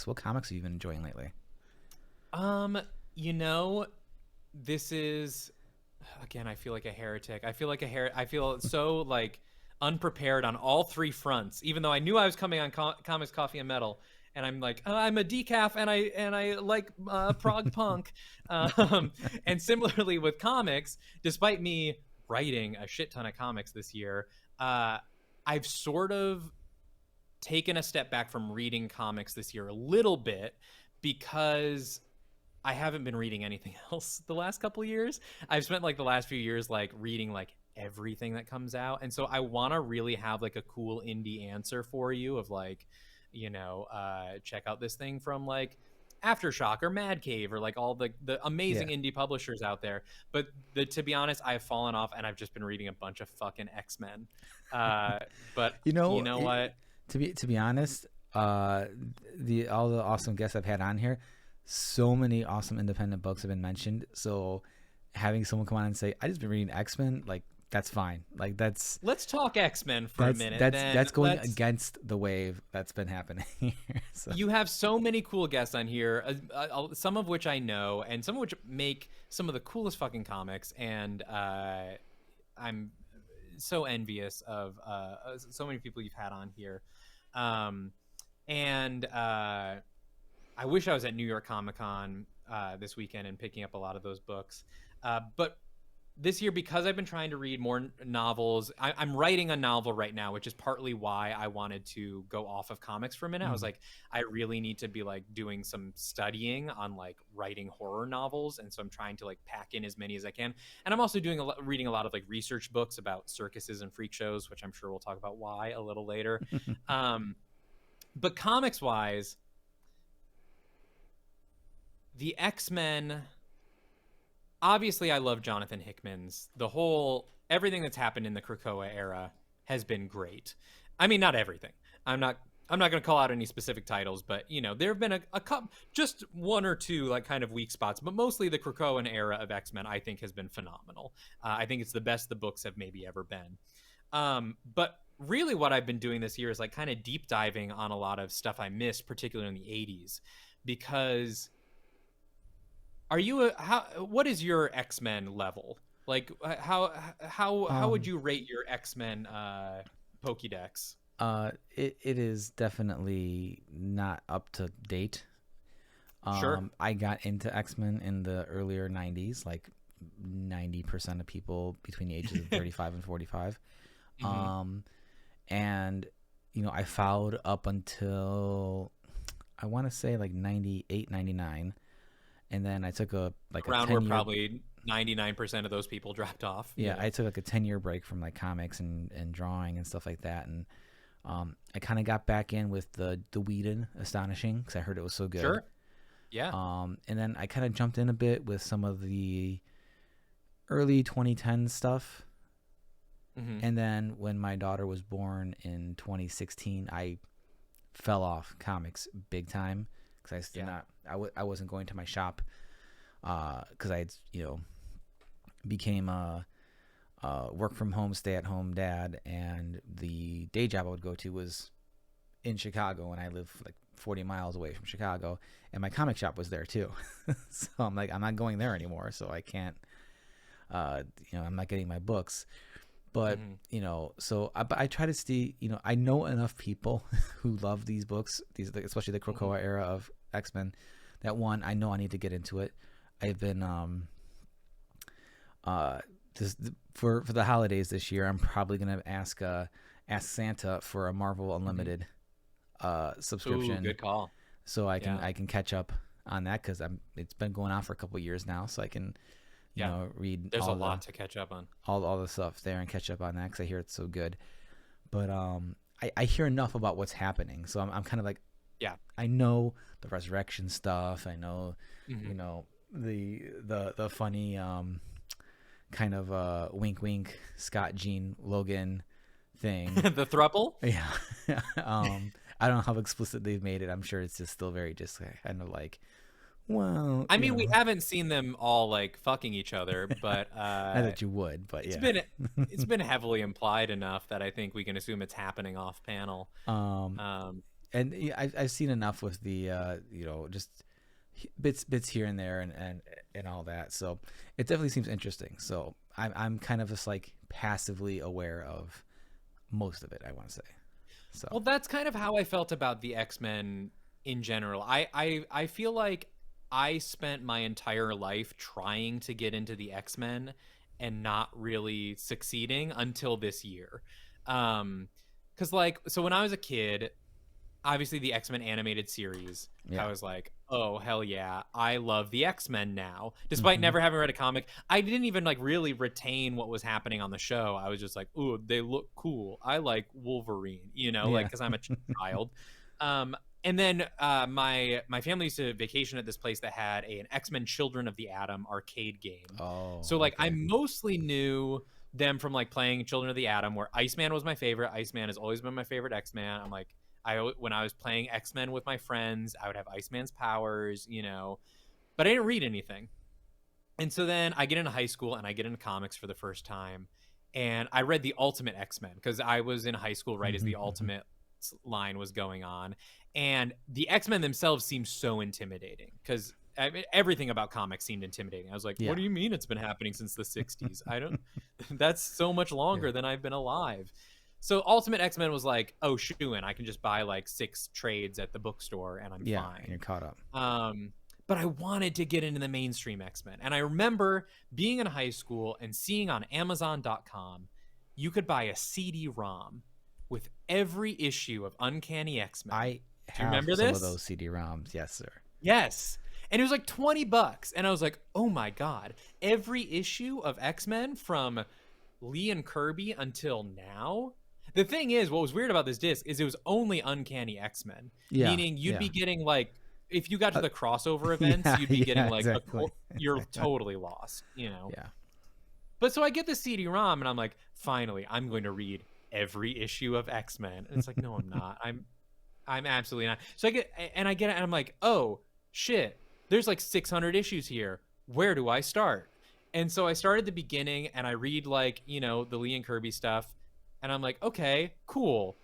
What comics have you been enjoying lately? You know, this is again, I feel like a heretic. I feel so like unprepared on all three fronts. Even though I knew I was coming on comics, coffee, and metal, and I'm like, I'm a decaf, and I like prog punk. Um, and similarly with comics, despite me writing a shit ton of comics this year, I've sort of taken a step back from reading comics this year a little bit because I haven't been reading anything else the last couple of years. I've spent like the last few years like reading like everything that comes out. And so I want to really have like a cool indie answer for you of like, check out this thing from like Aftershock or Mad Cave or like all the amazing Yeah. indie publishers out there. But to be honest, I've fallen off and I've just been reading a bunch of fucking X-Men. Uh, but You you know, know what? to be honest, the all the awesome guests I've had on here, so many awesome independent books have been mentioned. So having someone come on and say, "I just been reading X-Men," like that's fine. Like Let's talk X-Men for a that's minute. that's Then that's going let's against the wave that's been happening here. So You have so many cool guests on here, some of which I know, and some of which make some of the coolest fucking comics. And I'm so envious of so many people you've had on here. Um, and I wish I was at New York Comic Con this weekend and picking up a lot of those books. But this year, because I've been trying to read more novels, I'm writing a novel right now, which is partly why I wanted to go off of comics for a minute. I was like, I really need to be like doing some studying on like writing horror novels, and so I'm trying to like pack in as many as I can. And I'm also reading a lot of like research books about circuses and freak shows, which I'm sure we'll talk about why a little later. But comics wise, the X-Men, obviously I love Jonathan Hickman's. Everything that's happened in the Krakoa era has been great. I mean, not everything. I'm not going to call out any specific titles, but there have been a couple, just one or two like kind of weak spots, but mostly the Krakoan era of X-Men I think has been phenomenal. I think it's the best the books have maybe ever been. But really what I've been doing this year is like kind of deep diving on a lot of stuff I missed, particularly in the 80s, because what is your X-Men level? Like how would um, you rate your X-Men Pokédex? it is definitely not up to date. Sure. I got into X-Men in the earlier '90s, like 90% of people between the ages of 35 and 45. Hmm. And I followed up until I want to say like 98, 99, and then I took a like a Around where 10-year. probably 99% of those people dropped off. Yeah, I took like a 10-year break from like comics and drawing and stuff like that, and I kind of got back in with the Whedon Astonishing because I heard it was so good. Sure. Yeah. And then I kind of jumped in a bit with some of the early 2010 stuff. Hmm. And then when my daughter was born in 2016, I fell off comics big time because I still Yeah. not I wasn't going to my shop because I became a work from home, stay at home dad, and the day job I would go to was in Chicago, and I live like 40 miles away from Chicago, and my comic shop was there too. So I'm like, I'm not going there anymore, so I can't, I'm not getting my books. But Hmm. but I try to see, I know enough people who love these books, especially the Hmm. Krakoa era of X-Men, that one, I know I need to get into it. I've been uh this for the holidays this year. I'm probably gonna ask Santa for a Marvel Hmm. Unlimited Ooh, subscription, good call. so Yeah. I can catch up on that because it's been going on for a couple years now, so I can Yeah. read There's a lot to catch up on. all the stuff there and catch up on that because I hear it's so good. But I hear enough about what's happening, so I'm kind of like, Yeah. I know the resurrection stuff. I know, Hmm. the funny kind of wink wink Scott Jean Logan thing. The thruple. Yeah. I don't know how explicit they've made it. I'm sure it's just still very just kind of like, well, I mean, we haven't seen them all like fucking each other, but not that you would, but it's yeah. been heavily implied enough that I think we can assume it's happening off panel. Um, Um, and I've seen enough with the just bits here and there and all that. So it definitely seems interesting. So I'm kind of just like passively aware of most of it, I want to say. So Well, that's kind of how I felt about the X-Men in general. I feel like I spent my entire life trying to get into the X-Men and not really succeeding until this year. Cuz like so when I was a kid, obviously the X-Men animated series, yeah. I was like, "Oh, hell yeah. I love the X-Men now." Despite Mm-hmm. never having read a comic, I didn't even like really retain what was happening on the show. I was just like, "Ooh, they look cool. I like Wolverine," like Yeah. cuz I'm a child. Um and then my family used to vacation at this place that had an X-Men Children of the Atom arcade game. Oh, So like I okay. mostly knew them from like playing Children of the Atom, where Iceman was my favorite. Iceman has always been my favorite X-Man. I'm like when I was playing X-Men with my friends, I would have Iceman's powers, but I didn't read anything. And so then I get into high school and I get into comics for the first time, and I read the Ultimate X-Men because I was in high school right as Mm-hmm, the mm-hmm. Ultimate line was going on, and the X-Men themselves seemed so intimidating because I mean, everything about comics seemed intimidating. I was like, Yeah. what do you mean it's been happening since the 60s? I don't That's so much Yeah. longer than I've been alive. So Ultimate X-Men was like, oh, shoo-in. I can just buy like 6 trades at the bookstore and I'm Yeah. And you're fine. caught up. But I wanted to get into the mainstream X-Men. And I remember being in high school and seeing on Amazon.com, you could buy a CD-ROM with every issue of Uncanny X-Men. I Do you have remember some of this? those CD-ROMs. Yes, sir. Yes. And it was like $20. And I was like, oh my God. Every issue of X-Men from Lee and Kirby until now. The thing is, what was weird about this disc is it was only Uncanny X-Men, Yeah. meaning you'd Yeah. be getting like, if you got to Uh, the crossover events, yeah. you'd be getting Yeah. like Exactly. you're totally lost. Yeah. But so I get the CD-ROM and I'm like, finally, I'm going to read every issue of X-Men. And it's like, no, I'm not. I'm absolutely not. So I get it and I'm like, oh shit, there's like 600 issues here. Where do I start? And so I start at the beginning and I read like, the Lee and Kirby stuff. And I'm like, okay, cool.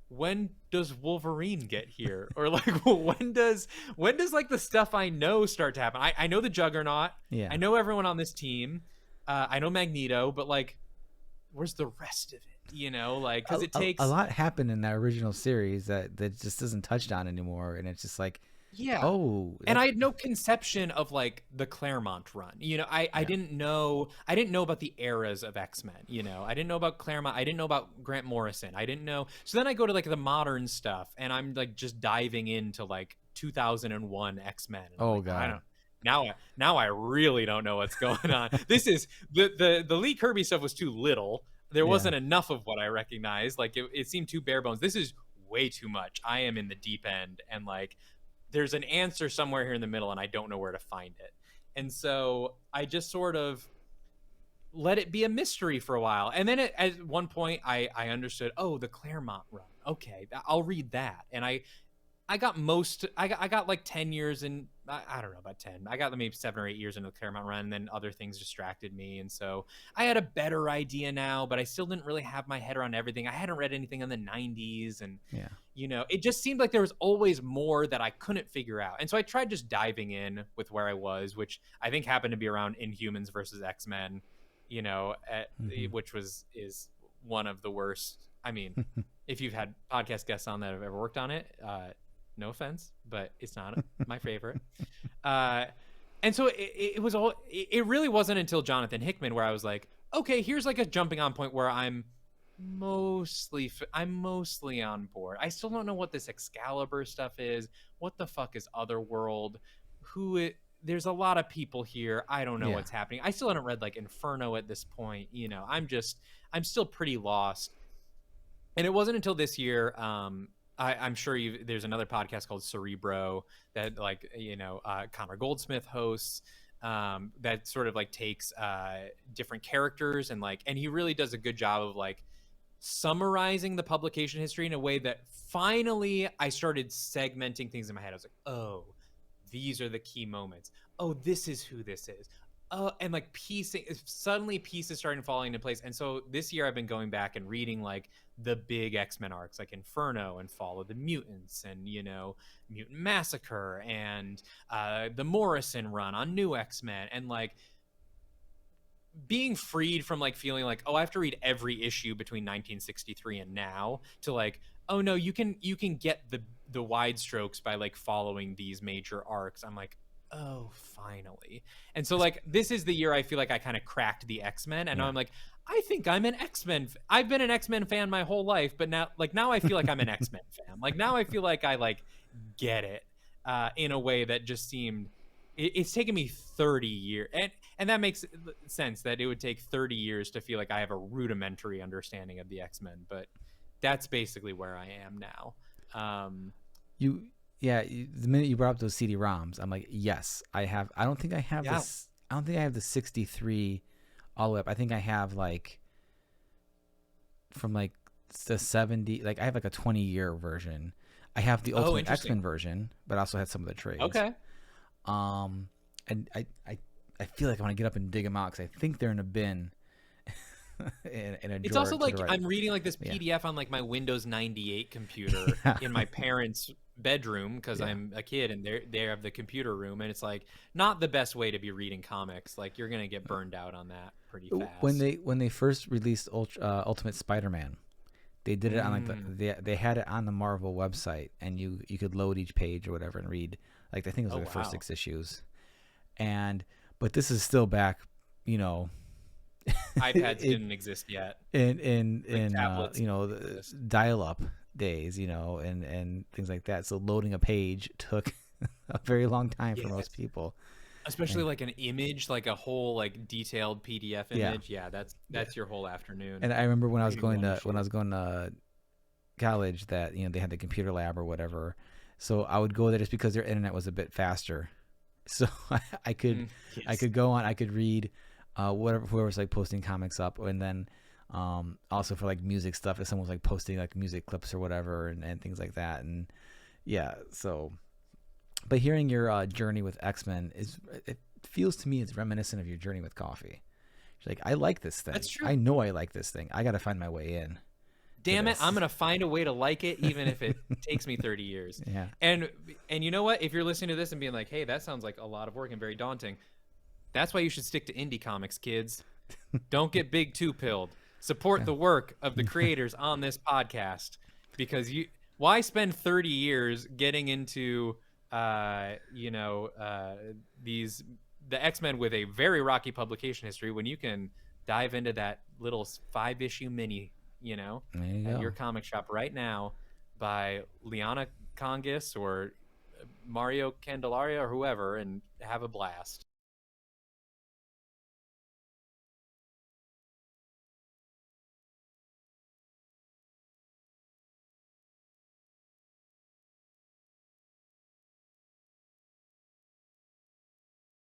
When does Wolverine get here? Or like when does like the stuff I know start to happen? I know the Juggernaut. Yeah. I know everyone on this team. I know Magneto, but like where's the rest of it? Like because it A takes lot happened in that original series that just isn't touched on anymore, and it's just like, yeah. oh, And I had no conception of like the Claremont run. I yeah, didn't know about the eras of X-Men. I didn't know about Claremont. I didn't know about Grant Morrison. I didn't know. So then I go to like the modern stuff, and I'm like just diving into like 2001 X-Men. And I'm oh like, I god, don't. Now I really don't know what's going on. This is the Lee Kirby stuff was too little. There yeah, wasn't enough of what I recognized. Like it seemed too bare bones. This is way too much. I am in the deep end, and like there's an answer somewhere here in the middle and I don't know where to find it. And so I just sort of let it be a mystery for a while. And then at one point I understood, oh, the Claremont run. Okay, I'll read that. And I got like 10 years in, I don't know about 10. I got maybe 7 or 8 years into the Claremont run, and then other things distracted me. And so I had a better idea now, but I still didn't really have my head around everything. I hadn't read anything in the 90s, and yeah, it just seemed like there was always more that I couldn't figure out. And so I tried just diving in with where I was, which I think happened to be around Inhumans versus X-Men, mm-hmm. which is one of the worst. I mean, if you've had podcast guests on that have ever worked on it, no offense, but it's not my favorite. And so it really wasn't until Jonathan Hickman where I was like, okay, here's like a jumping on point where I'm mostly on board. I still don't know what this Excalibur stuff is. What the fuck is Otherworld? There's a lot of people here. I don't know Yeah, what's happening. I still haven't read like Inferno at this point. I'm still pretty lost. And it wasn't until this year, I'm sure there's another podcast called Cerebro that like Connor Goldsmith hosts, that sort of like takes different characters and he really does a good job of like summarizing the publication history in a way that finally I started segmenting things in my head. I was like, oh, these are the key moments. Oh, this is who this is. and like piecing, suddenly pieces starting falling into place. And so this year I've been going back and reading like the big X-Men arcs, like Inferno and Fall of the Mutants, and Mutant Massacre, and the Morrison run on New X-Men, and like being freed from like feeling like, oh, I have to read every issue between 1963 and now, to like, oh no, you can get the wide strokes by like following these major arcs. I'm like, oh, finally. And so like this is the year I feel like I kind of cracked the X-Men, and now Yeah. I'm like, I think I'm an X-Men. I've been an X-Men fan my whole life, but now I feel like I'm an X-Men fan. Like now I feel like I like get it in a way that just seemed it's taken me 30 years, and that makes sense that it would take 30 years to feel like I have a rudimentary understanding of the X-Men, but that's basically where I am now. You, yeah. The minute you brought up those CD-ROMs, I'm like, yes, I have. I don't think I have Yeah. this. I don't think I have the 63 all the way up. I think I have like from like the 70. Like I have like a 20-year version. I have the Ultimate Interesting. X-Men version, but I also had some of the trades. Okay. And I feel like I want to get up and dig them out because I think they're in a bin. in a It's drawer also to the like right. I'm reading like this PDF on like my Windows 98 computer in my parents' bedroom because I'm a kid, and they have the computer room, and it's like not the best way to be reading comics. Like you're gonna get burned out on that pretty fast. When they first released Ultimate Spider-Man, they did it on like they had it on the Marvel website, and you could load each page or whatever and read, like I think it was like the first 6 issues. But this is still back, iPads didn't exist yet. in tablets the dial-up days, and things like that. So loading a page took a very long time for most people. Especially like an image, like a whole like detailed PDF image. Yeah, that's your whole afternoon. And I remember when I was going to college that they had the computer lab or whatever. So I would go there just because their internet was a bit faster. So I could go on, I could read whoever was like posting comics up, and then also for like music stuff, if someone was like posting like music clips or whatever and things like that. And yeah, so but hearing your journey with X-Men it feels to me it's reminiscent of your journey with coffee. You're like, I like this thing. That's true. I know I like this thing. I got to find my way in. Damn it, I'm gonna find a way to like it, even if it takes me 30 years. Yeah. And you know what? If you're listening to this and being like, hey, that sounds like a lot of work and very daunting, that's why you should stick to indie comics, kids. Don't get big two-pilled. Support the work of the creators on this podcast, because why spend 30 years getting into the X-Men with a very rocky publication history when you can dive into that little 5-issue mini, at your comic shop right now by Liana Congus or Mario Candelaria or whoever, and have a blast.